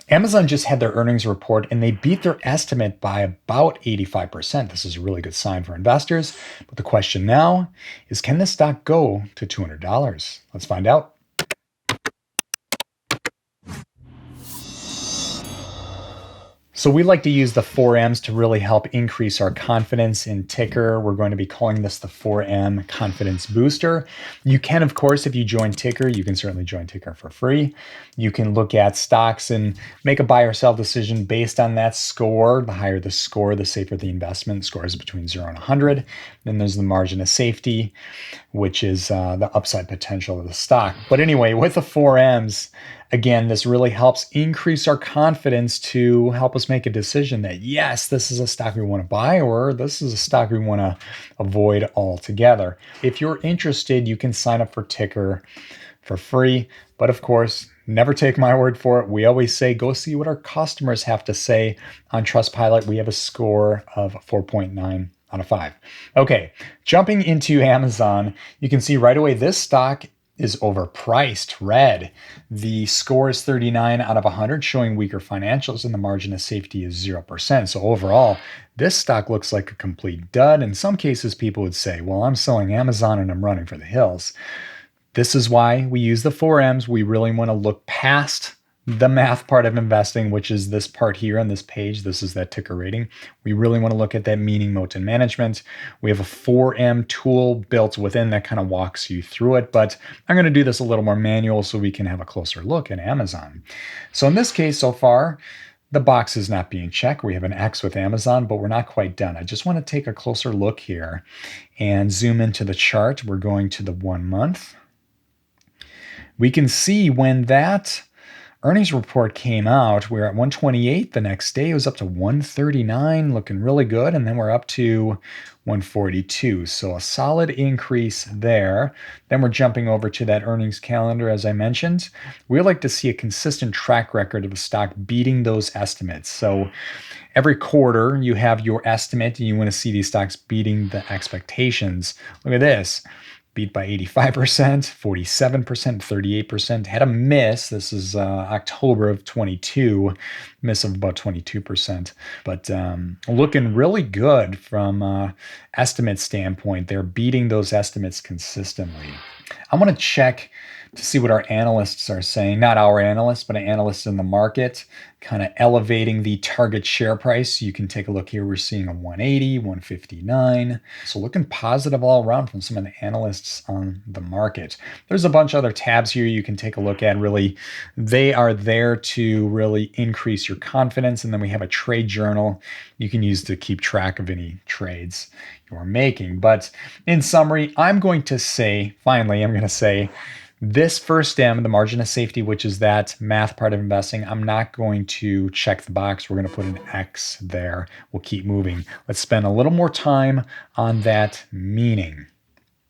Amazon just had their earnings report and they beat their estimate by about 85%. This is a really good sign for investors. But the question now is, can this stock go to $200? Let's find out. So we like to use the 4Ms to really help increase our confidence in Tykr. We're going to be calling this the 4M Confidence Booster. You can, of course, if you join Tykr, you can certainly join Tykr for free. You can look at stocks and make a buy or sell decision based on that score. The higher the score, the safer the investment. Score is between 0 and 100. Then there's the margin of safety, which is the upside potential of the stock. But anyway, with the 4Ms, again, this really helps increase our confidence to help us make a decision that, yes, this is a stock we want to buy, or this is a stock we want to avoid altogether. If you're interested, you can sign up for Tykr for free. But of course, never take my word for it. We always say, go see what our customers have to say. On Trustpilot, we have a score of 4.9 out of 5. Okay, jumping into Amazon, you can see right away this stock is overpriced, red. The score is 39 out of 100, showing weaker financials, and the margin of safety is 0%. So overall, this stock looks like a complete dud. In some cases, people would say, well, I'm selling Amazon and I'm running for the hills. This is why we use the 4Ms. We really want to look past the math part of investing, which is this part here on this page. This is that Tykr rating. We really want to look at that meaning, moat, and management. We have a 4M tool built within that kind of walks you through it, but I'm going to do this a little more manual so we can have a closer look at Amazon. So in this case, so far, the box is not being checked. We have an X with Amazon, but we're not quite done. I just want to take a closer look here and zoom into the chart. We're going to the 1 month. We can see when that earnings report came out, we were at 128. The next day it was up to 139, looking really good. And then we're up to 142. So a solid increase there. Then we're jumping over to that earnings calendar, as I mentioned. We like to see a consistent track record of a stock beating those estimates. So every quarter you have your estimate and you want to see these stocks beating the expectations. Look at this. Beat by 85%, 47%, 38%. Had a miss. This is October of 22, miss of about 22%. But looking really good from estimate standpoint. They're beating those estimates consistently. I want to check to see what our analysts are saying. Not our analysts, but analysts in the market, kind of elevating the target share price. You can take a look here. We're seeing a 180, 159. So looking positive all around from some of the analysts on the market. There's a bunch of other tabs here you can take a look at. Really, they are there to really increase your confidence. And then we have a trade journal you can use to keep track of any trades you're making. But in summary, I'm going to say, this first M, the margin of safety, which is that math part of investing, I'm not going to check the box. We're going to put an X there. We'll keep moving. Let's spend a little more time on that meaning.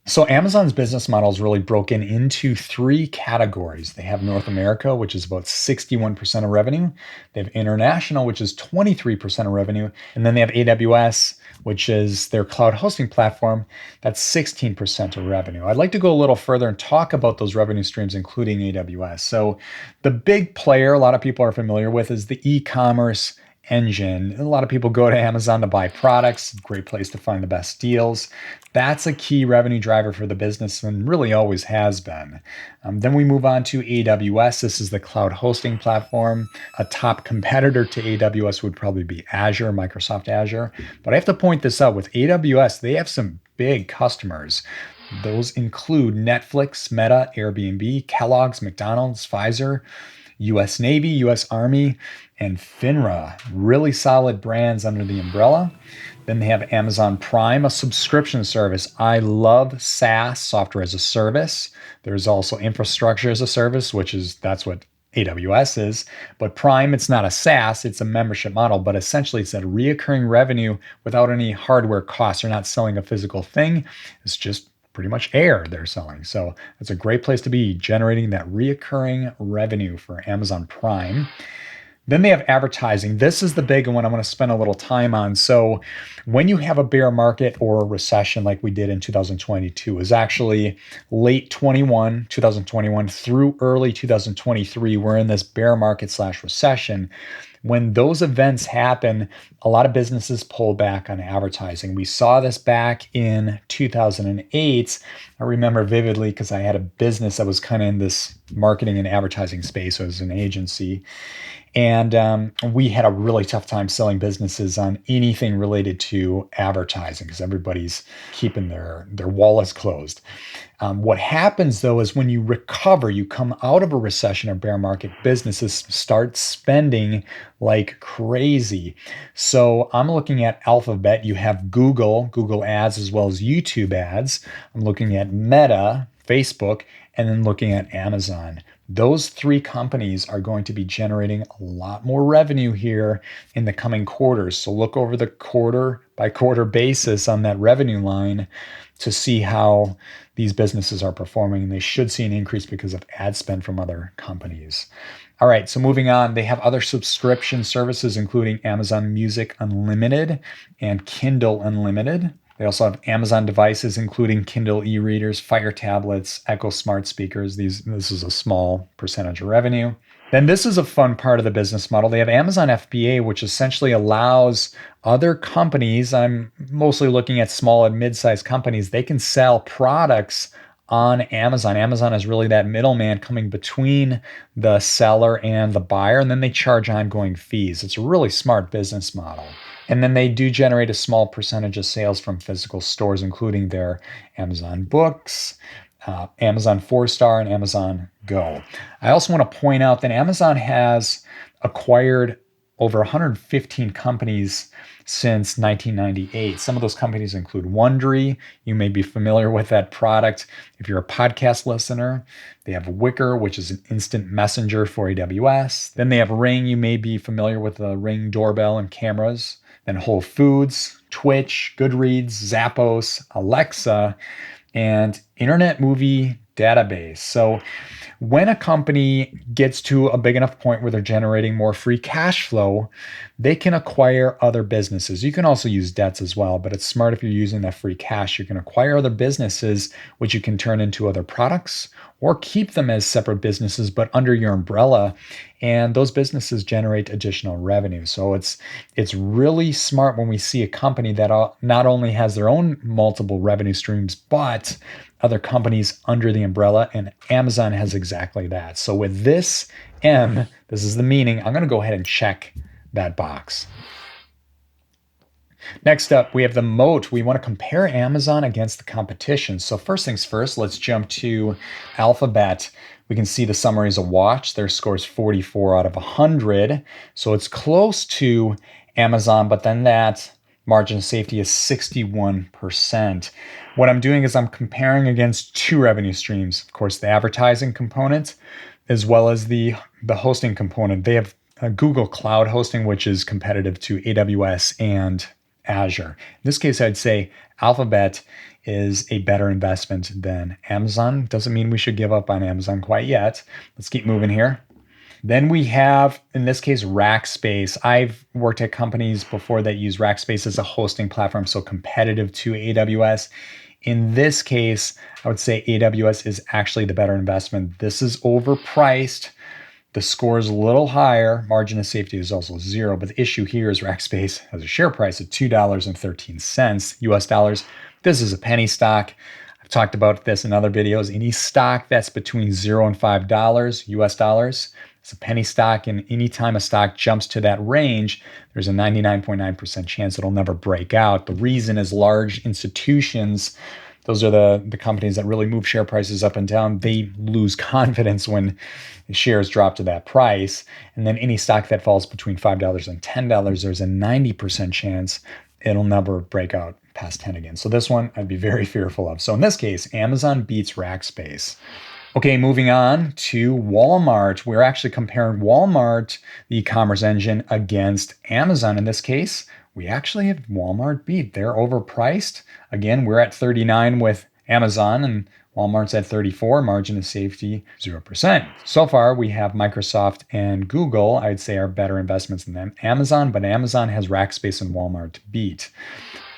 So Amazon's business model is really broken into 3 categories. They have North America, which is about 61% of revenue. They have international, which is 23% of revenue. And then they have AWS, which is their cloud hosting platform. That's 16% of revenue. I'd like to go a little further and talk about those revenue streams, including AWS. So the big player a lot of people are familiar with is the e-commerce engine. A lot of people go to Amazon to buy products. Great place to find the best deals. That's a key revenue driver for the business and really always has been. Then we move on to AWS. This is the cloud hosting platform. A top competitor to AWS would probably be Azure, Microsoft Azure. But I have to point this out. With AWS, they have some big customers. Those include Netflix, Meta, Airbnb, Kellogg's, McDonald's, Pfizer, U.S. Navy, U.S. Army, and FINRA. Really solid brands under the umbrella. Then they have Amazon Prime, a subscription service. I love SaaS, software as a service. There's also infrastructure as a service, that's what AWS is. But Prime, it's not a SaaS, it's a membership model, but essentially it's a reoccurring revenue without any hardware costs. They're not selling a physical thing. It's just pretty much air they're selling. So it's a great place to be, generating that reoccurring revenue for Amazon Prime. Then they have advertising. This is the big one I want to spend a little time on. So when you have a bear market or a recession like we did in 2022, is actually late 2021 through early 2023, we're in this bear market slash recession. When those events happen, a lot of businesses pull back on advertising. We saw this back in 2008. I remember vividly because I had a business that was kind of in this marketing and advertising space. So it was an agency. And we had a really tough time selling businesses on anything related to advertising because everybody's keeping their wallets closed. What happens though is when you recover, you come out of a recession or bear market, businesses start spending like crazy. So I'm looking at Alphabet. You have Google ads, as well as YouTube ads. I'm looking at Meta, Facebook, and then looking at Amazon. Those three companies are going to be generating a lot more revenue here in the coming quarters. So look over the quarter by quarter basis on that revenue line to see how these businesses are performing. And they should see an increase because of ad spend from other companies. All right, so moving on, they have other subscription services, including Amazon Music Unlimited and Kindle Unlimited. They also have Amazon devices, including Kindle e-readers, Fire tablets, Echo smart speakers. This is a small percentage of revenue. Then this is a fun part of the business model. They have Amazon FBA, which essentially allows other companies, I'm mostly looking at small and mid-sized companies, they can sell products on Amazon. Amazon is really that middleman coming between the seller and the buyer, and then they charge ongoing fees. It's a really smart business model. And then they do generate a small percentage of sales from physical stores, including their Amazon Books, Amazon 4-Star, and Amazon Go. I also want to point out that Amazon has acquired over 115 companies since 1998. Some of those companies include Wondery. You may be familiar with that product if you're a podcast listener. They have Wicker, which is an instant messenger for AWS. Then they have Ring. You may be familiar with the Ring doorbell and cameras. Then Whole Foods, Twitch, Goodreads, Zappos, Alexa, and Internet Movie Database. So when a company gets to a big enough point where they're generating more free cash flow, they can acquire other businesses. You can also use debts as well, but it's smart if you're using that free cash. You can acquire other businesses, which you can turn into other products or keep them as separate businesses, but under your umbrella. And those businesses generate additional revenue. So it's really smart when we see a company that not only has their own multiple revenue streams, but other companies under the umbrella, and Amazon has exactly that. So with this M, this is the meaning, I'm going to go ahead and check that box. Next up, we have the Moat. We want to compare Amazon against the competition. So first things first, let's jump to Alphabet. We can see the summary is a watch. Their score is 44 out of 100. So it's close to Amazon, but then that margin of safety is 61%. What I'm doing is I'm comparing against two revenue streams. Of course, the advertising component, as well as the hosting component. They have Google Cloud hosting, which is competitive to AWS and Azure. In this case, I'd say Alphabet is a better investment than Amazon. Doesn't mean we should give up on Amazon quite yet. Let's keep moving here. Then we have, in this case, Rackspace. I've worked at companies before that use Rackspace as a hosting platform, so competitive to AWS. In this case, I would say AWS is actually the better investment. This is overpriced. The score is a little higher. Margin of safety is also 0. But the issue here is Rackspace has a share price of $2.13 US dollars. This is a penny stock. I've talked about this in other videos. Any stock that's between $0 and $5 US dollars, it's a penny stock. And anytime a stock jumps to that range, there's a 99.9% chance it'll never break out. The reason is large institutions, those are the companies that really move share prices up and down. They lose confidence when shares drop to that price. And then any stock that falls between $5 and $10, there's a 90% chance it'll never break out past 10 again. So this one I'd be very fearful of. So in this case, Amazon beats Rackspace. Okay, moving on to Walmart. We're actually comparing Walmart, the e-commerce engine, against Amazon. In this case, we actually have Walmart beat. They're overpriced. Again, we're at 39 with Amazon and Walmart's at 34, margin of safety 0%. So far, we have Microsoft and Google, I'd say, are better investments than Amazon, but Amazon has Rackspace and Walmart to beat.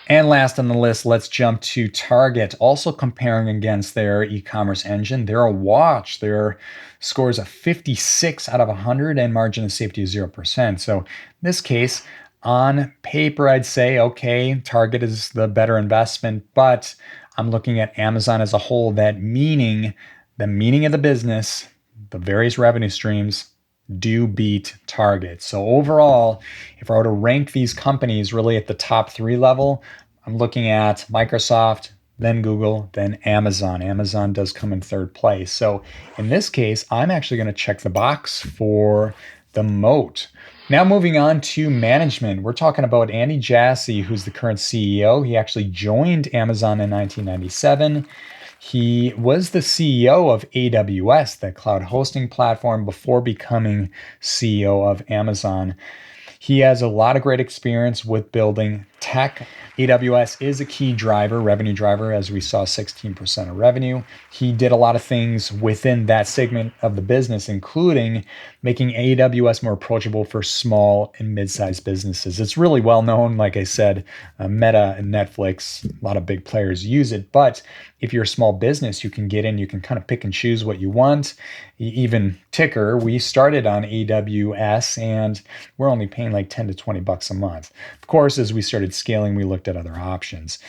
And last on the list, let's jump to Target. Also comparing against their e-commerce engine, they're a watch. Their score is a 56 out of 100 and margin of safety is 0%. So in this case, on paper, I'd say, okay, Target is the better investment, but I'm looking at Amazon as a whole, the meaning of the business, the various revenue streams do beat Target. So overall, if I were to rank these companies really at the top 3 level, I'm looking at Microsoft, then Google, then Amazon. Amazon does come in 3rd place. So in this case, I'm actually going to check the box for the Moat. Now moving on to management, we're talking about Andy Jassy, who's the current CEO. He actually joined Amazon in 1997. He was the CEO of AWS, the cloud hosting platform, before becoming CEO of Amazon. He has a lot of great experience with building tech. AWS is a key driver, revenue driver, as we saw 16% of revenue. He did a lot of things within that segment of the business, including making AWS more approachable for small and mid-sized businesses. It's really well known, like I said, Meta and Netflix, a lot of big players use it. But if you're a small business, you can get in, you can kind of pick and choose what you want. Even Tykr, we started on AWS and we're only paying like 10 to 20 bucks a month. Of course, as we started scaling, we looked at other options.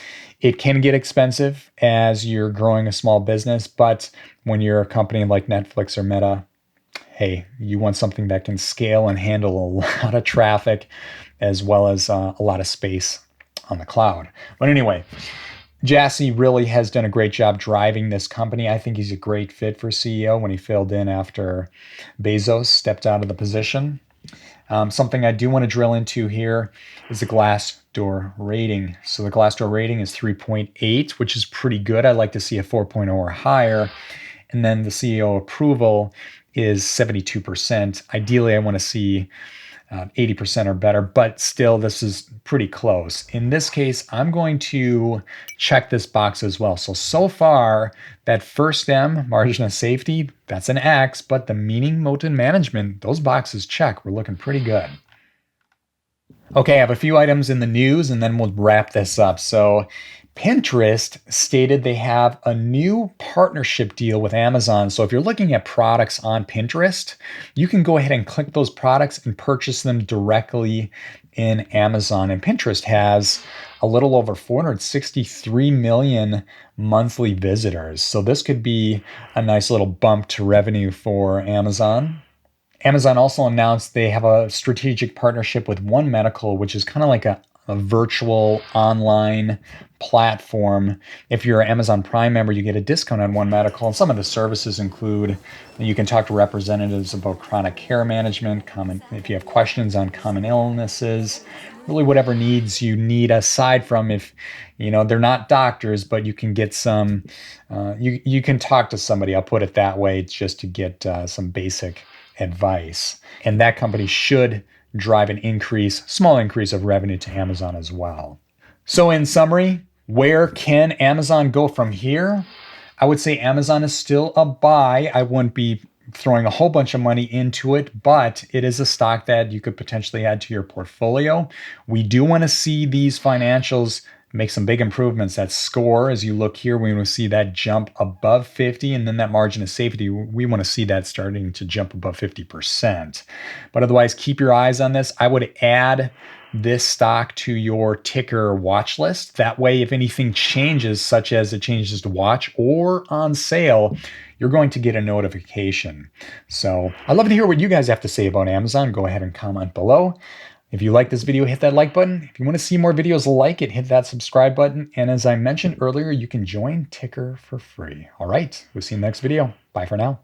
It can get expensive as you're growing a small business, but when you're a company like Netflix or Meta, hey, you want something that can scale and handle a lot of traffic as well as a lot of space on the cloud. But anyway, Jassy really has done a great job driving this company. I think he's a great fit for CEO when he filled in after Bezos stepped out of the position. Something I do want to drill into here is the Glassdoor rating. So the Glassdoor rating is 3.8, which is pretty good. I'd like to see a 4.0 or higher. And then the CEO approval is 72%. Ideally, I want to see 80% or better, but still this is pretty close. In this case, I'm going to check this box as well. So far, that first M, margin of safety, that's an X, but the meaning, moat, and management, those boxes check. We're looking pretty good. Okay, I have a few items in the news and then we'll wrap this up. So Pinterest stated they have a new partnership deal with Amazon. So if you're looking at products on Pinterest, you can go ahead and click those products and purchase them directly in Amazon. And Pinterest has a little over 463 million monthly visitors. So this could be a nice little bump to revenue for Amazon. Amazon also announced they have a strategic partnership with One Medical, which is kind of like a virtual online platform. If you're an Amazon Prime member, you get a discount on One Medical. And some of the services include you can talk to representatives about chronic care management, if you have questions on common illnesses, really whatever needs you need aside from if, they're not doctors, but you can get some, you can talk to somebody, I'll put it that way, just to get some basic advice. And that company should drive small increase of revenue to Amazon as well. So in summary, where can Amazon go from here? I would say Amazon is still a buy. I wouldn't be throwing a whole bunch of money into it, but it is a stock that you could potentially add to your portfolio. We do want to see these financials make some big improvements. That score, as you look here, we want to see that jump above 50, and then that margin of safety, we want to see that starting to jump above 50%. But otherwise, keep your eyes on this. I would add this stock to your Tykr watch list. That way, if anything changes, such as it changes to watch or on sale, you're going to get a notification. So I'd love to hear what you guys have to say about Amazon. Go ahead and comment below. If you like this video, hit that like button. If you want to see more videos like it, hit that subscribe button. And as I mentioned earlier, you can join Tykr for free. All right, we'll see you in the next video. Bye for now.